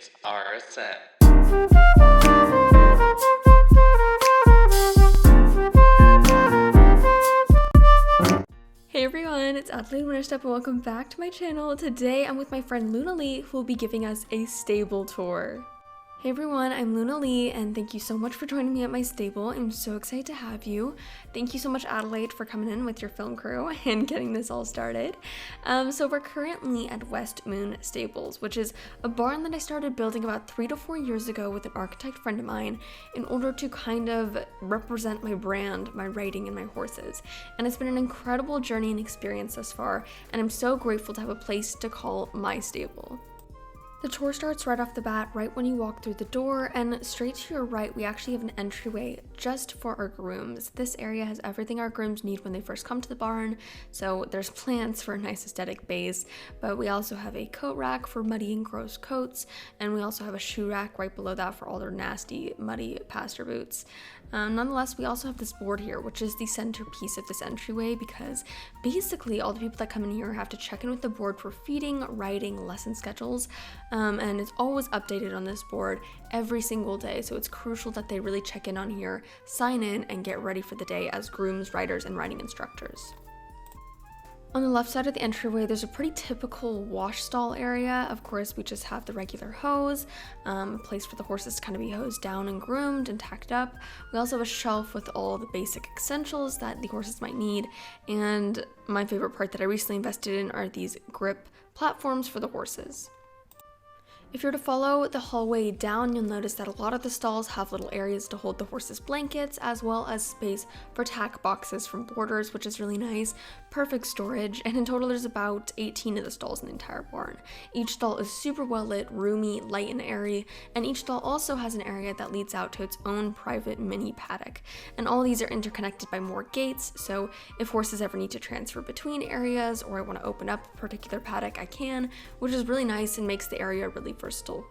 It's RSM. Hey everyone, it's Adelaide Winterstep and welcome back to my channel. Today I'm with my friend Luna Lee who will be giving us a stable tour. Hey everyone, I'm Luna Lee and thank you so much for joining me at my stable. I'm so excited to have you. Thank you so much Adelaide for coming in with your film crew and getting this all started. So we're currently at West Moon Stables, which is a barn that I started building about 3 to 4 years ago with an architect friend of mine in order to kind of represent my brand, my writing, and my horses. And it's been an incredible journey and experience thus far, and I'm so grateful to have a place to call my stable. The tour starts right off the bat, right when you walk through the door, and straight to your right, we actually have an entryway just for our grooms. This area has everything our grooms need when they first come to the barn, so there's plants for a nice aesthetic base, but we also have a coat rack for muddy and gross coats, and we also have a shoe rack right below that for all their nasty, muddy Pasture boots. Nonetheless, we also have this board here, which is the centerpiece of this entryway because basically all the people that come in here have to check in with the board for feeding, riding, lesson schedules, and it's always updated on this board every single day, so it's crucial that they really check in on here, sign in, and get ready for the day as grooms, riders, and riding instructors. On the left side of the entryway, there's a pretty typical wash stall area. Of course, we just have the regular hose, a place for the horses to kind of be hosed down and groomed and tacked up. We also have a shelf with all the basic essentials that the horses might need. And my favorite part that I recently invested in are these grip platforms for the horses. If you're to follow the hallway down, you'll notice that a lot of the stalls have little areas to hold the horses' blankets, as well as space for tack boxes from boarders, which is really nice. Perfect storage, and in total there's about 18 of the stalls in the entire barn. Each stall is super well lit, roomy, light, and airy, and each stall also has an area that leads out to its own private mini paddock. And all these are interconnected by more gates, so if horses ever need to transfer between areas, or I want to open up a particular paddock, I can, which is really nice and makes the area really versatile.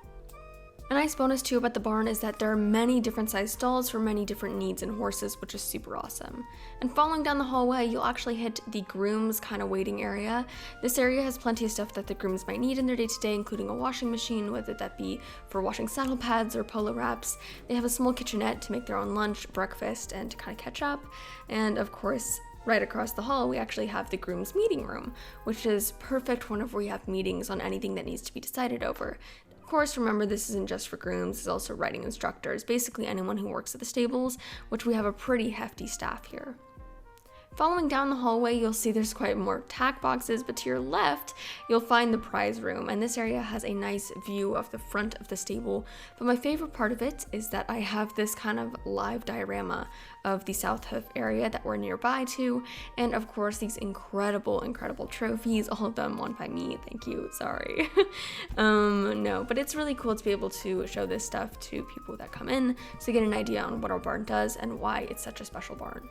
A nice bonus too about the barn is that there are many different sized stalls for many different needs in horses, which is super awesome. And following down the hallway, you'll actually hit the grooms kind of waiting area. This area has plenty of stuff that the grooms might need in their day-to-day, including a washing machine, whether that be for washing saddle pads or polo wraps. They have a small kitchenette to make their own lunch, breakfast, and to kind of catch up. And of course, right across the hall, we actually have the grooms meeting room, which is perfect whenever we have meetings on anything that needs to be decided over. Of course, remember this isn't just for grooms, it's also riding instructors, basically anyone who works at the stables, which we have a pretty hefty staff here. Following down the hallway, you'll see there's quite more tack boxes, but to your left, you'll find the prize room, and this area has a nice view of the front of the stable, but my favorite part of it is that I have this kind of live diorama of the South Hoof area that we're nearby to, and of course these incredible trophies, all of them won by me, thank you, sorry. No, but it's really cool to be able to show this stuff to people that come in to get an idea on what our barn does and why it's such a special barn.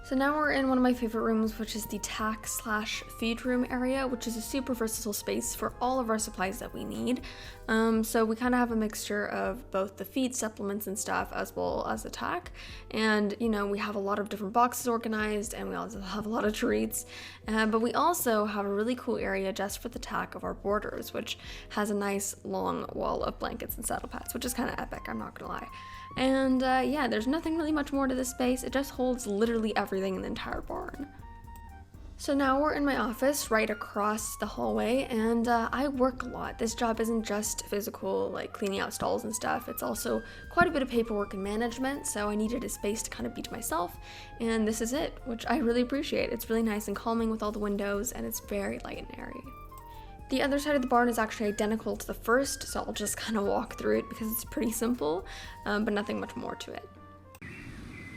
So now we're in one of my favorite rooms, which is the tack/feed room area, which is a super versatile space for all of our supplies that we need. So we kind of have a mixture of both the feed supplements and stuff as well as the tack. And, you know, we have a lot of different boxes organized and we also have a lot of treats. But we also have a really cool area just for the tack of our boarders, which has a nice long wall of blankets and saddle pads, which is kind of epic, I'm not gonna lie. And yeah, there's nothing really much more to this space. It just holds literally everything in the entire barn. So now we're in my office right across the hallway, and I work a lot. This job isn't just physical, like cleaning out stalls and stuff. It's also quite a bit of paperwork and management, so I needed a space to kind of be to myself, and this is it, which I really appreciate. It's really nice and calming with all the windows, and it's very light and airy. The other side of the barn is actually identical to the first, so I'll just kind of walk through it because it's pretty simple, but nothing much more to it.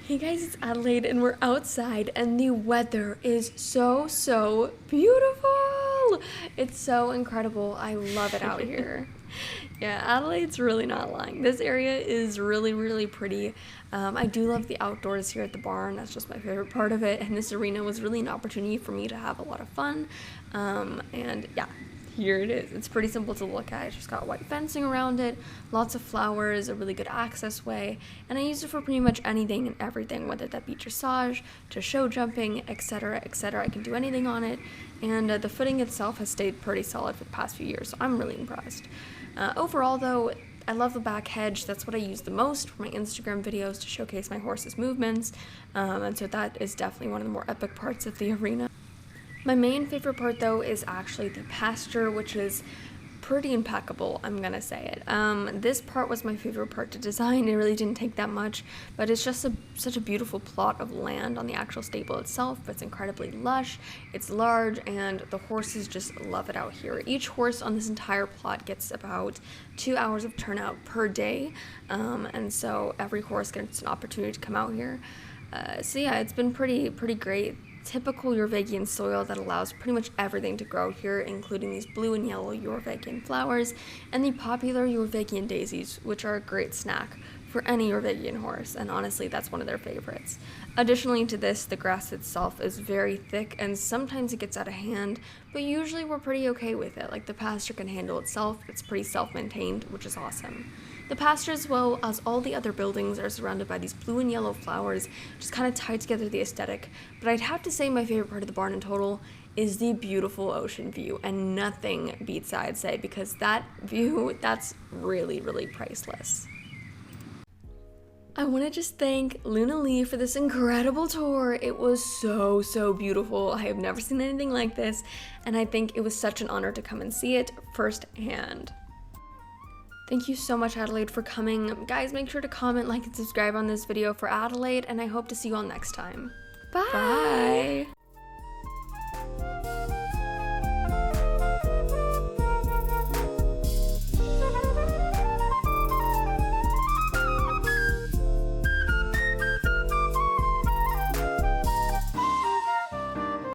Hey guys, it's Adelaide and we're outside and the weather is so beautiful. It's so incredible. I love it out here. Yeah, Adelaide's really not lying. This area is really pretty. I do love the outdoors here at the barn. That's just my favorite part of it. And this arena was really an opportunity for me to have a lot of fun. And yeah. here it is. It's pretty simple to look at. It's just got white fencing around it, lots of flowers, a really good access way, and I use it for pretty much anything and everything, whether that be dressage, to show jumping, etc., etc. I can do anything on it, and the footing itself has stayed pretty solid for the past few years, so I'm really impressed. Overall, though, I love the back hedge. That's what I use the most for my Instagram videos to showcase my horse's movements, and so that is definitely one of the more epic parts of the arena. My main favorite part, though, is actually the pasture, which is pretty impeccable, I'm gonna say it. This part was my favorite part to design. It really didn't take that much, but it's just such a beautiful plot of land on the actual stable itself. It's incredibly lush, it's large, and the horses just love it out here. Each horse on this entire plot gets about 2 hours of turnout per day, and so every horse gets an opportunity to come out here. So yeah, it's been pretty great. Typical Jorvegian soil that allows pretty much everything to grow here, including these blue and yellow Jorvegian flowers and the popular Jorvegian daisies, which are a great snack for any Jorvegian horse, and honestly that's one of their favorites. Additionally to this, the grass itself is very thick and sometimes it gets out of hand, but usually we're pretty okay with it. Like, the pasture can handle itself. It's pretty self-maintained, which is awesome. The pasture, as well as all the other buildings, are surrounded by these blue and yellow flowers, just kind of tie together the aesthetic. But I'd have to say my favorite part of the barn in total is the beautiful ocean view, and nothing beats that, I'd say, because that view, that's really priceless. I want to just thank Luna Lee for this incredible tour. It was so beautiful. I have never seen anything like this, and I think it was such an honor to come and see it firsthand. Thank you so much, Adelaide, for coming. Guys, make sure to comment, like, and subscribe on this video for Adelaide, and I hope to see you all next time. Bye!